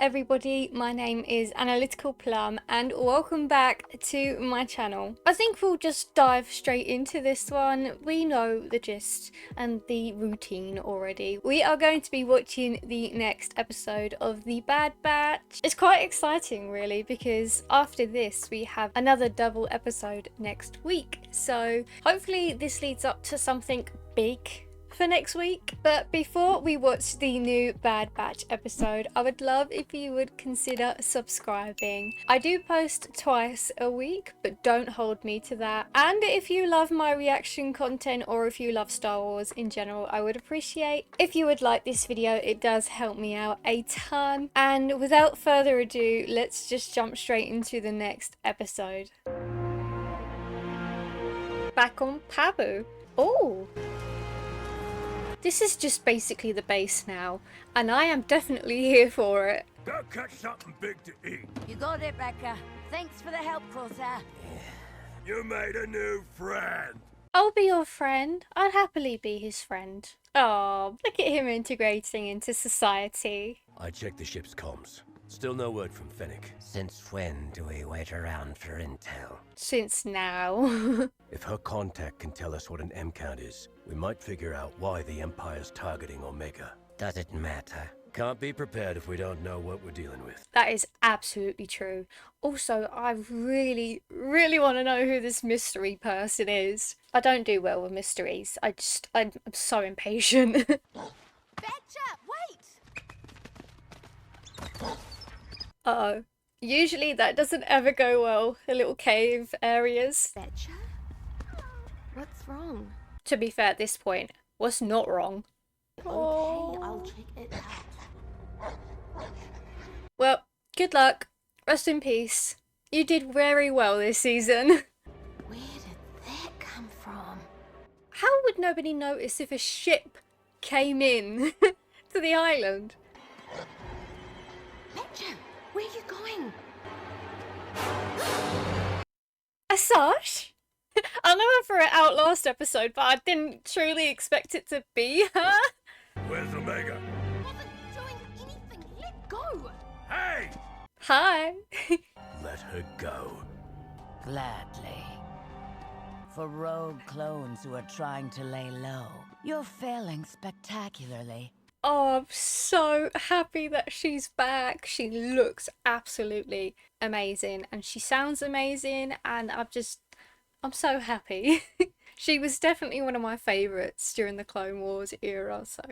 everybody, my name is Analyticalplum and welcome back to my channel. I think we'll just dive straight into this one. We know the gist and the routine already. We are going to be watching the next episode of The Bad Batch. It's quite exciting really, because after this we have another double episode next week. So hopefully this leads up to something big for next week. But before we watch the new Bad Batch episode, I would love if you would consider subscribing. I do post twice a week, but don't hold me to that. And if you love my reaction content, or if you love Star Wars in general, I would appreciate if you would like this video. It does help me out a ton. And without further ado, let's just jump straight into the next episode. Back on Pabu. Oh, this is just basically the base now, and I am definitely here for it. Go catch something big to eat. You got it, Becca. Thanks for the help, Corsair. You made a new friend. I'll be your friend. I'd happily be his friend. Oh, look at him integrating into society. I checked the ship's comms. Still no word from Fennec. Since when do we wait around for intel? Since now. If her contact can tell us what an M count is, we might figure out why the Empire's targeting Omega. Does it matter? Can't be prepared if we don't know what we're dealing with. That is absolutely true. Also, I really want to know who this mystery person is. I don't do well with mysteries. I'm so impatient. Betcha, wait! Uh-oh. Usually that doesn't ever go well, the little cave areas. Betcha? What's wrong? To be fair at this point, what's not wrong? Okay, I'll check it out. Well, good luck. Rest in peace. You did very well this season. Where did that come from? How would nobody notice if a ship came in to the island? Betcha, where are you going? Asash? I know I threw it out last episode, but I didn't truly expect it to be her. Where's Omega? Wasn't doing anything. Let go. Hey! Hi. Let her go. Gladly. For rogue clones who are trying to lay low, you're failing spectacularly. Oh, I'm so happy that she's back. She looks absolutely amazing and she sounds amazing, and I'm so happy. She was definitely one of my favourites during the Clone Wars era, so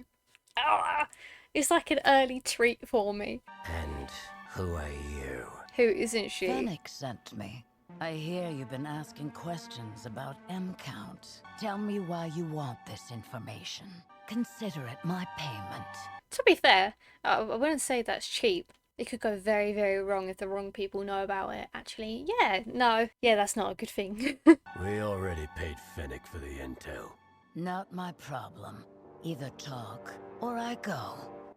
it's like an early treat for me. And who are you? Who isn't she? Fennec sent me. I hear you've been asking questions about M count. Tell me why you want this information. Consider it my payment. To be fair, I wouldn't say that's cheap. It could go very, very wrong if the wrong people know about it, actually. Yeah, no. Yeah, that's not a good thing. We already paid Fennec for the intel. Not my problem. Either talk or I go.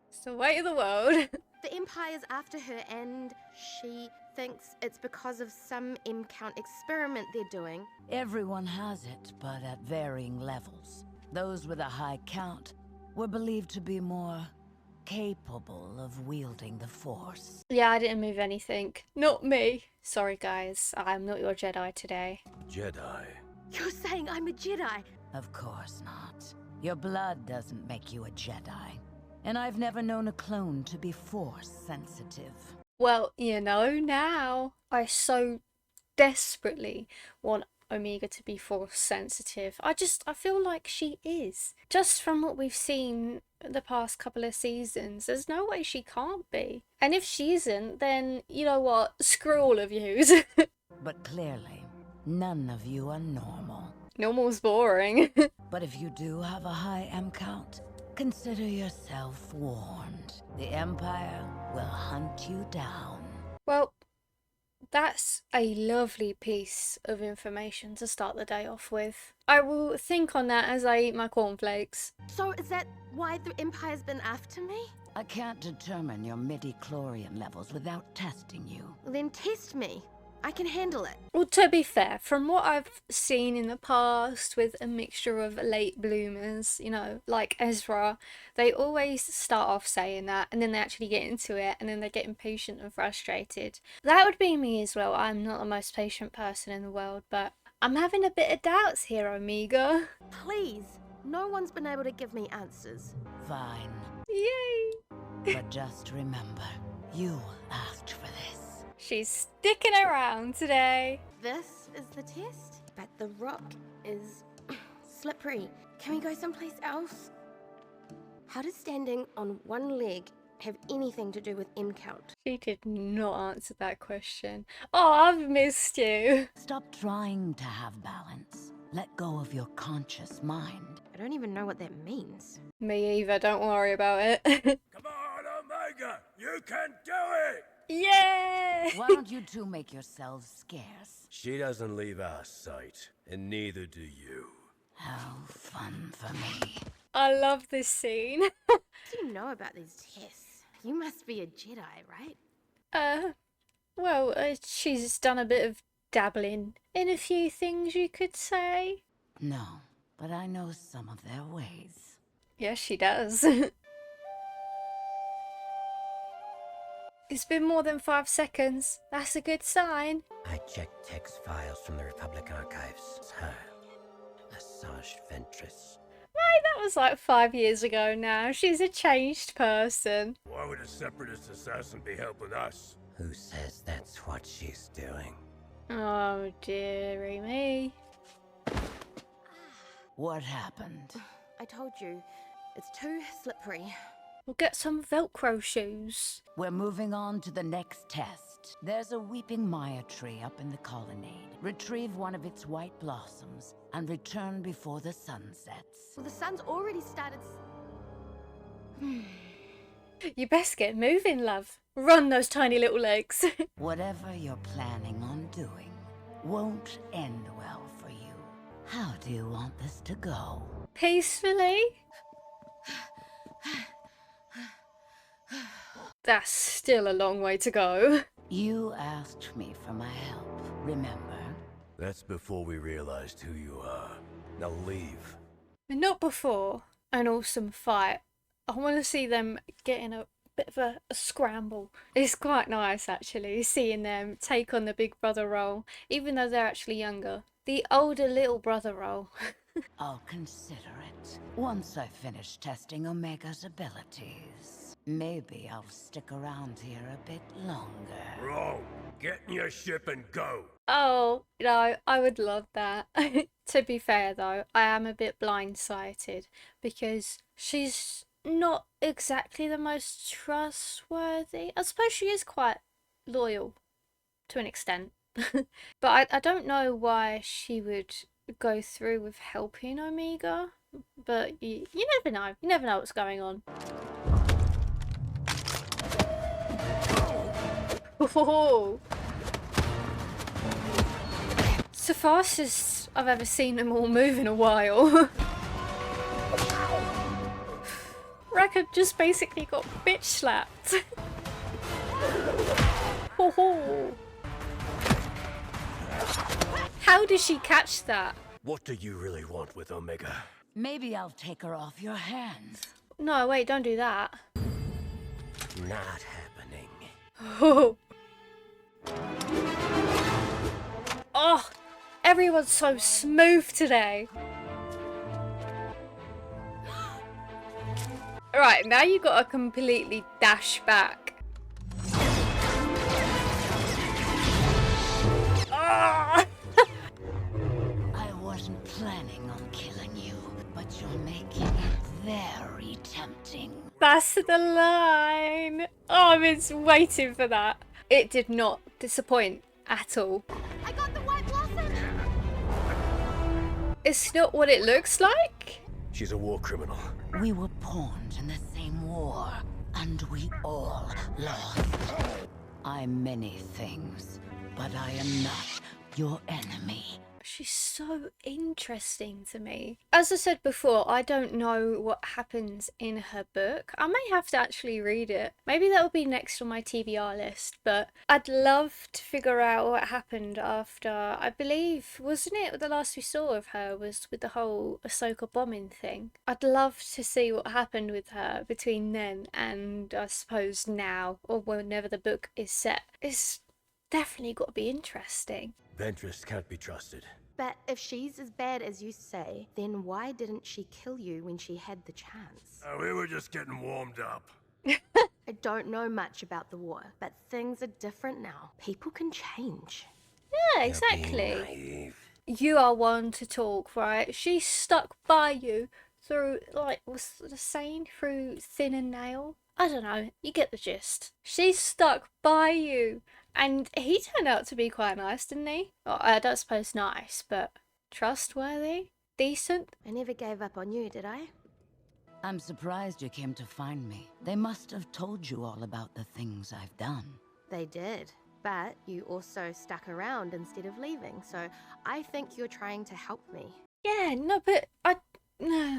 It's the way of the world. The Empire's after her and she thinks it's because of some M count experiment they're doing. Everyone has it, but at varying levels. Those with a high count were believed to be more capable of wielding the Force. Yeah, I didn't move anything. Not me. Sorry, guys. I'm not your Jedi today. Jedi? You're saying I'm a Jedi? Of course not. Your blood doesn't make you a Jedi. And I've never known a clone to be Force sensitive. Well, you know now. I so desperately want Omega to be Force sensitive. I feel like she is. Just from what we've seen the past couple of seasons, there's no way she can't be. And if she isn't, then you know what? Screw all of yous. But clearly, none of you are normal. Normal's boring. But if you do have a high M count, consider yourself warned. The Empire will hunt you down. Well, that's a lovely piece of information to start the day off with. I will think on that as I eat my cornflakes. So is that why the Empire's been after me? I can't determine your midi-chlorian levels without testing you. Then test me. I can handle it. Well, to be fair, from what I've seen in the past with a mixture of late bloomers, you know, like Ezra, they always start off saying that and then they actually get into it and then they get impatient and frustrated. That would be me as well. I'm not the most patient person in the world, but I'm having a bit of doubts here, Omega. Please, no one's been able to give me answers. Fine. Yay! But just remember, you asked for this. She's sticking around today. This is the test, but the rock is slippery. Can we go someplace else? How does standing on one leg have anything to do with M count? She did not answer that question. Oh, I've missed you. Stop trying to have balance. Let go of your conscious mind. I don't even know what that means. Me either, don't worry about it. Come on, Omega! You can do it! Yeah! Why don't you two make yourselves scarce? She doesn't leave our sight, and neither do you. How fun for me. I love this scene. What do you know about these tests? You must be a Jedi, right? Well, she's done a bit of dabbling in a few things, you could say. No, but I know some of their ways. Yes, she does. It's been more than 5 seconds. That's a good sign. I checked text files from the Republic archives. It's her. Asajj Ventress. Right, that was like 5 years ago now. She's a changed person. Why would a Separatist assassin be helping us? Who says that's what she's doing? Oh, dearie me. What happened? I told you, it's too slippery. We'll get some Velcro shoes. We're moving on to the next test. There's a weeping Maya tree up in the colonnade. Retrieve one of its white blossoms and return before the sun sets. Well, the sun's already started. You best get moving, love. Run those tiny little legs. Whatever you're planning on doing won't end well for you. How do you want this to go? Peacefully? That's still a long way to go. You asked me for my help, remember? That's before we realized who you are. Now leave. Not before an awesome fight. I want to see them get in a bit of a scramble. It's quite nice, actually, seeing them take on the big brother role, even though they're actually younger. The older little brother role. I'll consider it once I finish testing Omega's abilities. Maybe I'll stick around here a bit longer. Wrong. Get in your ship and go. Oh, no, I would love that. To be fair, though, I am a bit blindsided because she's not exactly the most trustworthy. I suppose she is quite loyal to an extent. But I don't know why she would go through with helping Omega. But you never know. You never know what's going on. Oh. It's the fastest I've ever seen them all move in a while. Raka just basically got bitch slapped. Oh. How did she catch that? What do you really want with Omega? Maybe I'll take her off your hands. No, wait, don't do that. Not happening. Oh. Oh, everyone's so smooth today. Right, now you gotta completely dash back. Ah! I wasn't planning on killing you, but you're making it very tempting. That's the line. Oh, I've been waiting for that. It did not disappoint at all. I got the white blossom! It's not what it looks like. She's a war criminal. We were pawns in the same war, and we all lost. I'm many things, but I am not your enemy. she's so interesting to me. As I said before, I don't know what happens in her book. I may have to actually read it. Maybe that'll be next on my TBR list, but I'd love to figure out what happened after, I believe, wasn't it the last we saw of her was with the whole Ahsoka bombing thing? I'd love to see what happened with her between then and I suppose now, or whenever the book is set. It's definitely got to be interesting. Ventress can't be trusted. But if she's as bad as you say, then why didn't she kill you when she had the chance? We were just getting warmed up. I don't know much about the war, but things are different now. People can change. Yeah, You're being exactly. naive. You are one to talk, right? She stuck by you through, like, what's the saying? Through thin and nail? I don't know. You get the gist. She stuck by you. And he turned out to be quite nice, didn't he? Well, I don't suppose nice, but trustworthy? Decent? I never gave up on you, did I? I'm surprised you came to find me. They must have told you all about the things I've done. They did. But you also stuck around instead of leaving, so I think you're trying to help me. Yeah, no, but when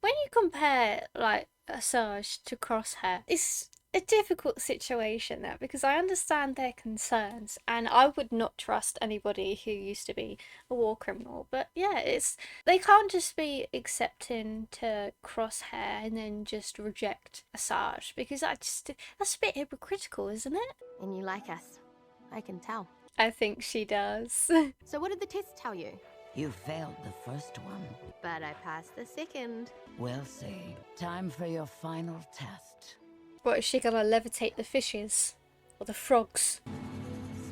you compare, like, Asajj to Crosshair, it's a difficult situation there because I understand their concerns and I would not trust anybody who used to be a war criminal. But yeah, they can't just be accepting to Crosshair and then just reject Asajj because that's a bit hypocritical, isn't it? And you like us. I can tell. I think she does. So what did the test tell you? You failed the first one. But I passed the second. We'll see. Time for your final test. What, is she gonna levitate the fishes? Or the frogs?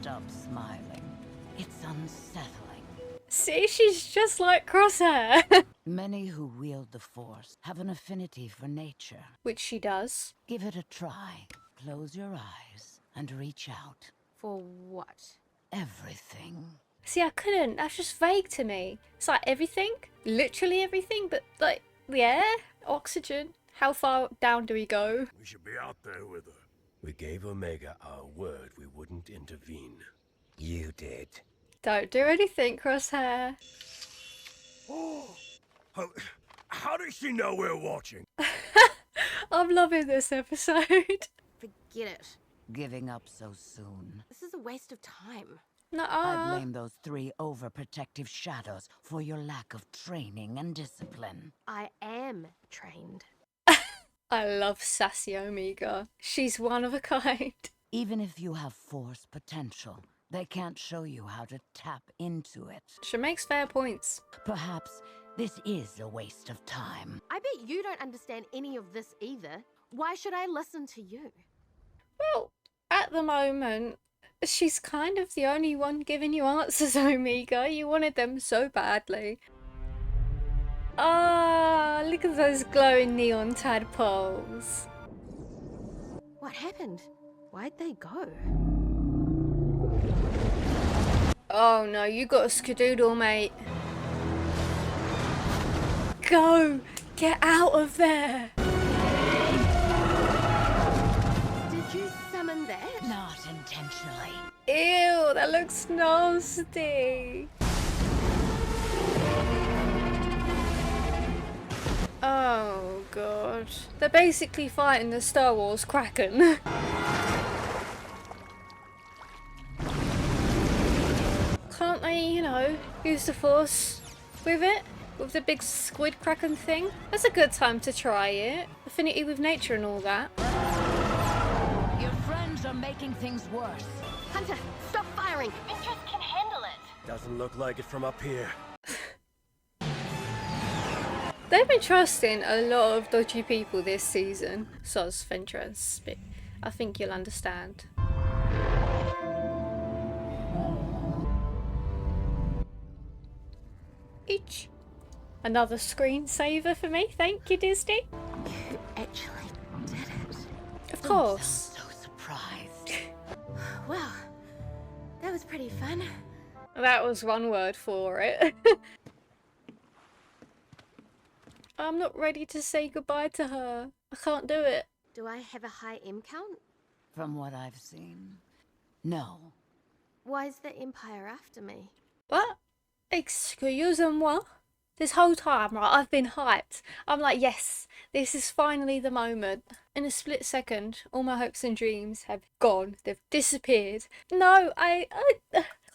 Stop smiling. It's unsettling. See, she's just like Crosshair. Many who wield the Force have an affinity for nature. Which she does. Give it a try. Close your eyes and reach out. For what? Everything. See, I couldn't. That's just vague to me. It's like everything. Literally everything, but like the air, oxygen. How far down do we go? We should be out there with her. We gave Omega our word we wouldn't intervene. You did. Don't do anything, Crosshair. How does she know we're watching? I'm loving this episode. Forget it. Giving up so soon. This is a waste of time. I Nuh-uh. blame those 3 overprotective shadows for your lack of training and discipline. I am trained. I love sassy Omega. She's one of a kind. Even if you have Force potential, they can't show you how to tap into it. She makes fair points. Perhaps this is a waste of time. I bet you don't understand any of this either. Why should I listen to you? Well, at the moment, she's kind of the only one giving you answers, Omega. You wanted them so badly. Ah, look at those glowing neon tadpoles. What happened? Why'd they go? Oh no, you got a skadoodle, mate. Go! Get out of there! Did you summon that? Not intentionally. Ew, that looks nasty. Oh god. They're basically fighting the Star Wars Kraken. Can't they, you know, use the Force with it? With the big squid Kraken thing? That's a good time to try it. Affinity with nature and all that. Your friends are making things worse. Hunter, stop firing! Ventress can handle it! Doesn't look like it from up here. They've been trusting a lot of dodgy people this season. Soz Ventress, but I think you'll understand. Each. Another screensaver for me, thank you, Disney. You actually did it. Of Don't course. sound so surprised. Well, that was pretty fun. That was one word for it. I'm not ready to say goodbye to her. I can't do it. Do I have a high M count? From what I've seen, no. Why is the Empire after me? What? Excuse-moi. This whole time, right, I've been hyped. I'm like, yes, this is finally the moment. In a split second, all my hopes and dreams have gone. They've disappeared. No, I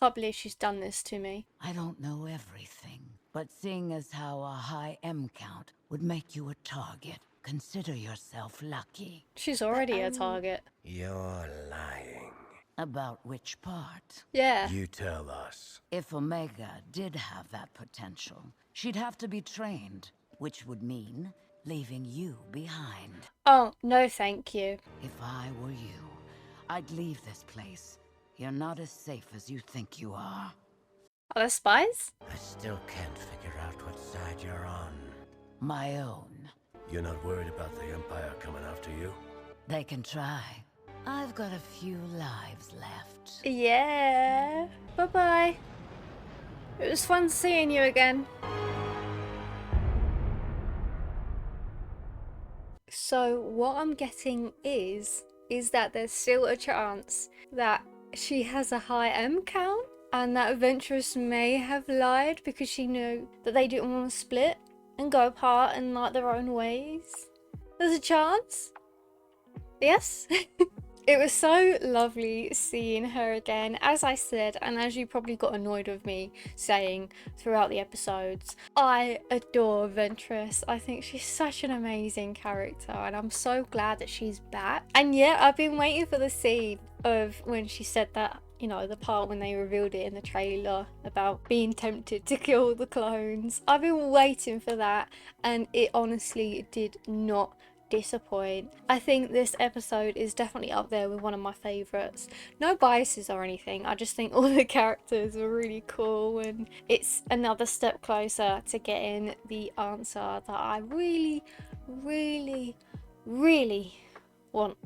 can't believe she's done this to me. I don't know everything, but seeing as how a high M count would make you a target, consider yourself lucky. She's already a target. You're lying. About which part? Yeah. You tell us. If Omega did have that potential, she'd have to be trained, which would mean leaving you behind. Oh, no thank you. If I were you, I'd leave this place. You're not as safe as you think you are. Are there spies? I still can't figure out what side you're on. My own. You're not worried about the Empire coming after you? They can try. I've got a few lives left. Yeah. Bye-bye. It was fun seeing you again. So what I'm getting is that there's still a chance that she has a high M count and that Ventress may have lied because she knew that they didn't want to split and go apart in like their own ways. There's a chance. Yes. It was so lovely seeing her again, as I said, and as you probably got annoyed with me saying throughout the episodes, I adore Ventress. I think she's such an amazing character and I'm so glad that she's back. And yeah, I've been waiting for the scene of when she said that, you know, the part when they revealed it in the trailer about being tempted to kill the clones. I've been waiting for that and it honestly did not disappoint. I think this episode is definitely up there with one of my favorites. No biases or anything, I just think all the characters are really cool and it's another step closer to getting the answer that I really want.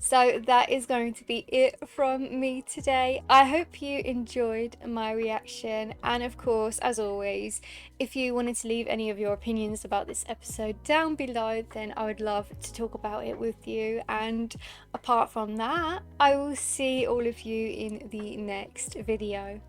So that is going to be it from me today. I hope you enjoyed my reaction, and of course, as always, if you wanted to leave any of your opinions about this episode down below, then I would love to talk about it with you. And apart from that, I will see all of you in the next video.